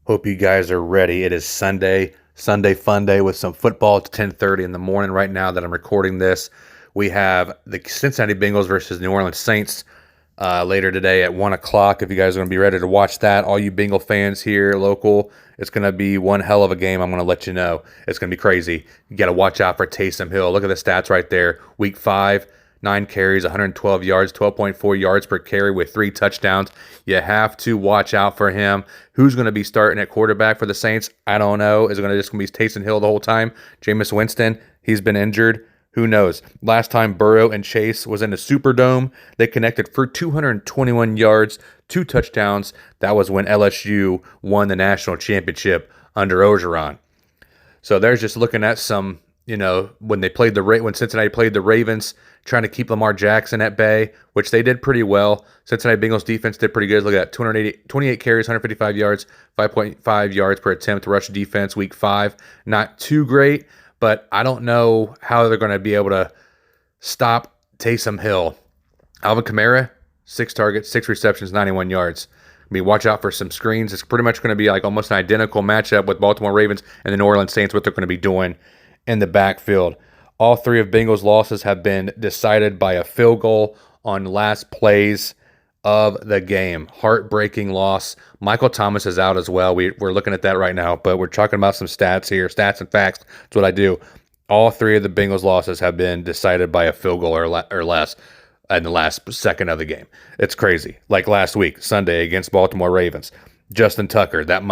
Hope you guys are ready. It is Sunday fun day with some football. It's 10:30 in the morning right now that I'm recording this. We have the Cincinnati Bengals versus New Orleans Saints later today at 1 o'clock. If you guys are going to be ready to watch that, all you Bengal fans here, local, it's going to be one hell of a game. I'm going to let you know. It's going to be crazy. You got to watch out for Taysom Hill. Look at the stats right there. Week 5. 9 carries, 112 yards, 12.4 yards per carry with 3 touchdowns. You have to watch out for him. Who's going to be starting at quarterback for the Saints? I don't know. Is it just going to be Taysom Hill the whole time? Jameis Winston, he's been injured. Who knows? Last time Burrow and Chase was in the Superdome, they connected for 221 yards, 2 touchdowns. That was when LSU won the national championship under Orgeron. So there's just looking at some, when Cincinnati played the Ravens, trying to keep Lamar Jackson at bay, which they did pretty well. Cincinnati Bengals defense did pretty good. Look at that, 28 carries, 155 yards, 5.5 yards per attempt. Rush defense, week 5, not too great, but I don't know how they're going to be able to stop Taysom Hill. Alvin Kamara, 6 targets, 6 receptions, 91 yards. Watch out for some screens. It's pretty much going to be like almost an identical matchup with Baltimore Ravens and the New Orleans Saints, what they're going to be doing in the backfield. All 3 of Bengals' losses have been decided by a field goal on last plays of the game. Heartbreaking loss. Michael Thomas is out as well. We're looking at that right now, but we're talking about some stats here. Stats and facts. That's what I do. All 3 of the Bengals' losses have been decided by a field goal or less in the last second of the game. It's crazy. Like last week, Sunday, against Baltimore Ravens. Justin Tucker, that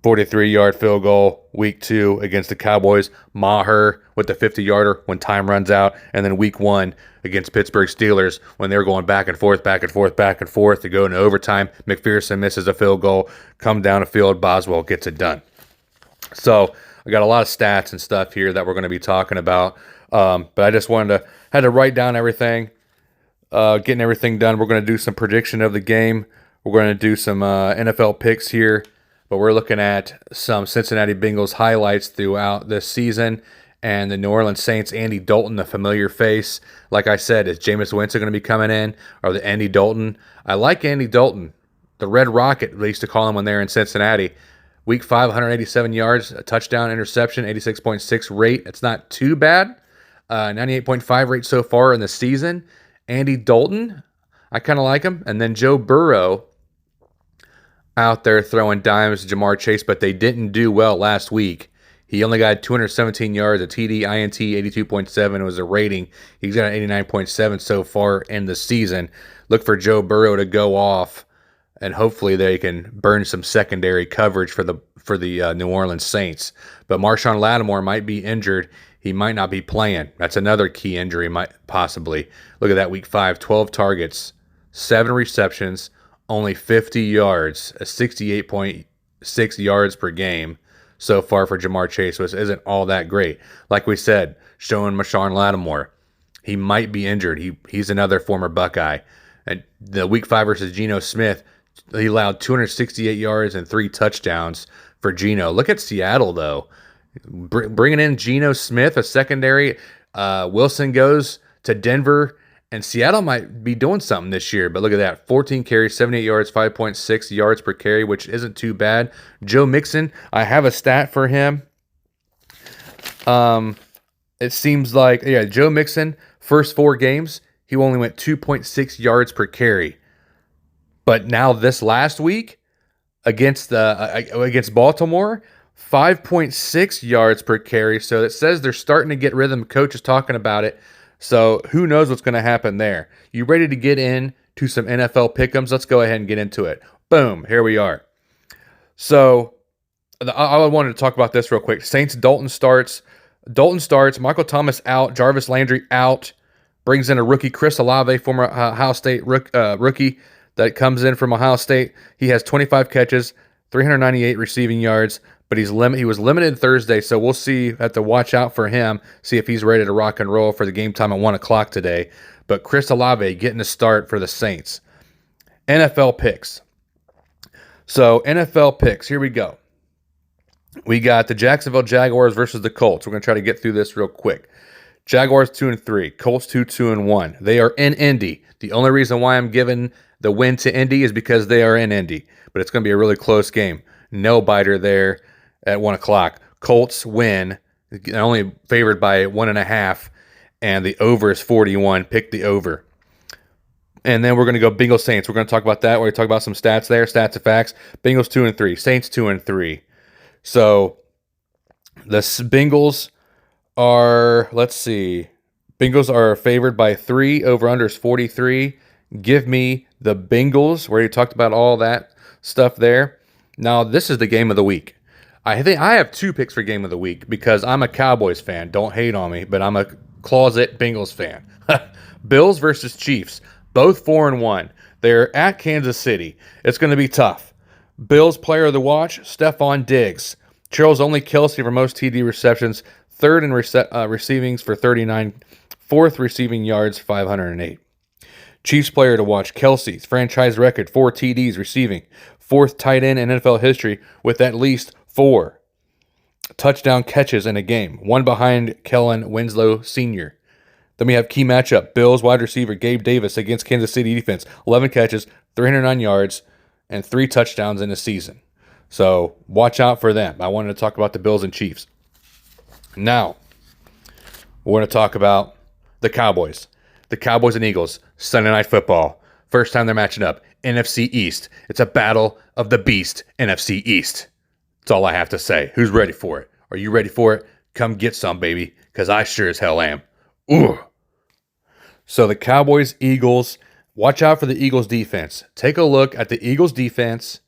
43-yard field goal, week 2 against the Cowboys. Maher with the 50-yarder when time runs out. And then week 1 against Pittsburgh Steelers when they're going back and forth to go into overtime. McPherson misses a field goal, come down the field, Boswell gets it done. So I got a lot of stats and stuff here that we're going to be talking about. But I just had to write down everything, getting everything done. We're going to do some prediction of the game. We're going to do some NFL picks here. But we're looking at some Cincinnati Bengals highlights throughout this season. And the New Orleans Saints, Andy Dalton, the familiar face. Like I said, is Jameis Winston going to be coming in? Or the Andy Dalton? I like Andy Dalton. The Red Rocket, they used to call him when they were in Cincinnati. Week 5, 187 yards, a touchdown, interception, 86.6 rate. It's not too bad. 98.5 rate so far in the season. Andy Dalton, I kind of like him. And then Joe Burrow, out there throwing dimes to Jamar Chase, but they didn't do well last week. He only got 217 yards, a TD, INT, 82.7 was a rating. He's got an 89.7 so far in the season. Look for Joe Burrow to go off, and hopefully they can burn some secondary coverage for the New Orleans Saints. But Marshawn Lattimore might be injured. He might not be playing. That's another key injury, possibly. Look at that, week 5, 12 targets, 7 receptions, only 50 yards, a 68.6 yards per game so far for Jamar Chase, which isn't all that great. Like we said, showing Marshawn Lattimore, he might be injured. He's another former Buckeye. And the week 5 versus Geno Smith, he allowed 268 yards and 3 touchdowns for Geno. Look at Seattle, though. Bringing in Geno Smith, a secondary. Wilson goes to Denver. And Seattle might be doing something this year, but look at that. 14 carries, 78 yards, 5.6 yards per carry, which isn't too bad. Joe Mixon, I have a stat for him. It seems like, Joe Mixon, first 4 games, he only went 2.6 yards per carry. But now this last week, against Baltimore, 5.6 yards per carry. So it says they're starting to get rhythm. Coach is talking about it. So who knows what's going to happen there? You ready to get into some NFL pick'ems? Let's go ahead and get into it. Boom, here we are. So I wanted to talk about this real quick. Saints, Dalton starts. Michael Thomas out. Jarvis Landry out. Brings in a rookie, Chris Olave, former Ohio State rookie that comes in from Ohio State. He has 25 catches, 398 receiving yards. But he was limited Thursday, so we'll have to watch out for him, see if he's ready to rock and roll for the game time at 1 o'clock today. But Chris Olave getting a start for the Saints. NFL picks. So NFL picks, here we go. We got the Jacksonville Jaguars versus the Colts. We're going to try to get through this real quick. Jaguars 2-3, Colts 2-1. They are in Indy. The only reason why I'm giving the win to Indy is because they are in Indy, but it's going to be a really close game. No biter there at 1 o'clock. Colts win. They're only favored by 1.5, and the over is 41. Pick the over. And then we're going to go Bengals Saints. We're going to talk about that. We're going to talk about some stats there, stats and facts. Bengals 2-3, Saints 2-3. So the Bengals are, let's see, Bengals are favored by 3. Over-under is 43. Give me the Bengals. We already talked about all that stuff there. Now, this is the game of the week. I think I have 2 picks for game of the week because I'm a Cowboys fan. Don't hate on me, but I'm a closet Bengals fan. Bills versus Chiefs. Both 4-1. They're at Kansas City. It's going to be tough. Bills player of the watch, Stephon Diggs. Charles only Kelsey for most TD receptions. Third in receivings for 39. Fourth receiving yards, 508. Chiefs player to watch, Kelsey's franchise record, 4 TDs receiving. Fourth tight end in NFL history with at least 4 touchdown catches in a game. One behind Kellen Winslow Sr. Then we have key matchup, Bills wide receiver Gabe Davis against Kansas City defense. 11 catches, 309 yards, and 3 touchdowns in the season. So watch out for them. I wanted to talk about the Bills and Chiefs. Now, we're going to talk about the Cowboys. The Cowboys and Eagles, Sunday Night Football. First time they're matching up. NFC East. It's a battle of the beast, NFC East. That's all I have to say. Who's ready for it? Are you ready for it? Come get some, baby, because I sure as hell am. Ooh. So the Cowboys, Eagles, watch out for the Eagles defense. Take a look at the Eagles defense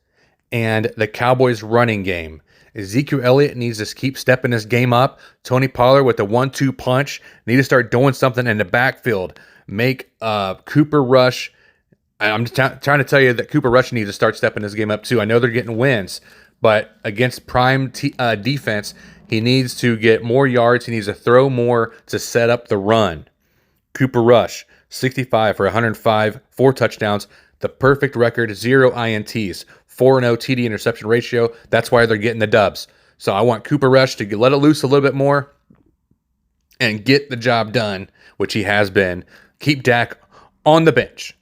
and the Cowboys running game. Ezekiel Elliott needs to keep stepping this game up. Tony Pollard with the 1-2 punch. Need to start doing something in the backfield. Make Cooper Rush. I'm just trying to tell you that Cooper Rush needs to start stepping this game up too. I know they're getting wins, but against prime defense, he needs to get more yards. He needs to throw more to set up the run. Cooper Rush, 65 for 105, 4 touchdowns. The perfect record, 0 INTs, 4-0 TD interception ratio. That's why they're getting the dubs. So I want Cooper Rush to let it loose a little bit more and get the job done, which he has been. Keep Dak on the bench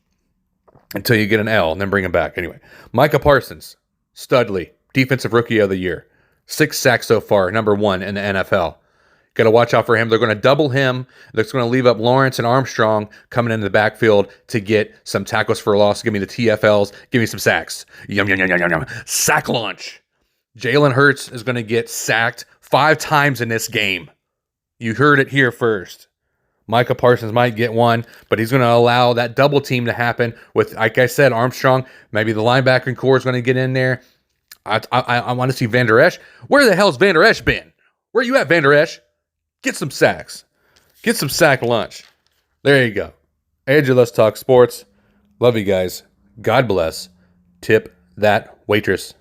until you get an L and then bring him back. Anyway, Micah Parsons, Studley, Defensive Rookie of the Year. 6 sacks so far, number 1 in the NFL. Got to watch out for him. They're going to double him. They're going to leave up Lawrence and Armstrong coming into the backfield to get some tackles for a loss. Give me the TFLs. Give me some sacks. Yum, yum, yum, yum, yum, yum. Sack launch. Jalen Hurts is going to get sacked 5 times in this game. You heard it here first. Micah Parsons might get 1, but he's going to allow that double team to happen with, like I said, Armstrong. Maybe the linebacking core is going to get in there. I want to see Van Der Esch. Where the hell's Van Der Esch been? Where you at, Van Der Esch? Get some sacks. Get some sack lunch. There you go. AJ, let's talk sports. Love you guys. God bless. Tip that waitress.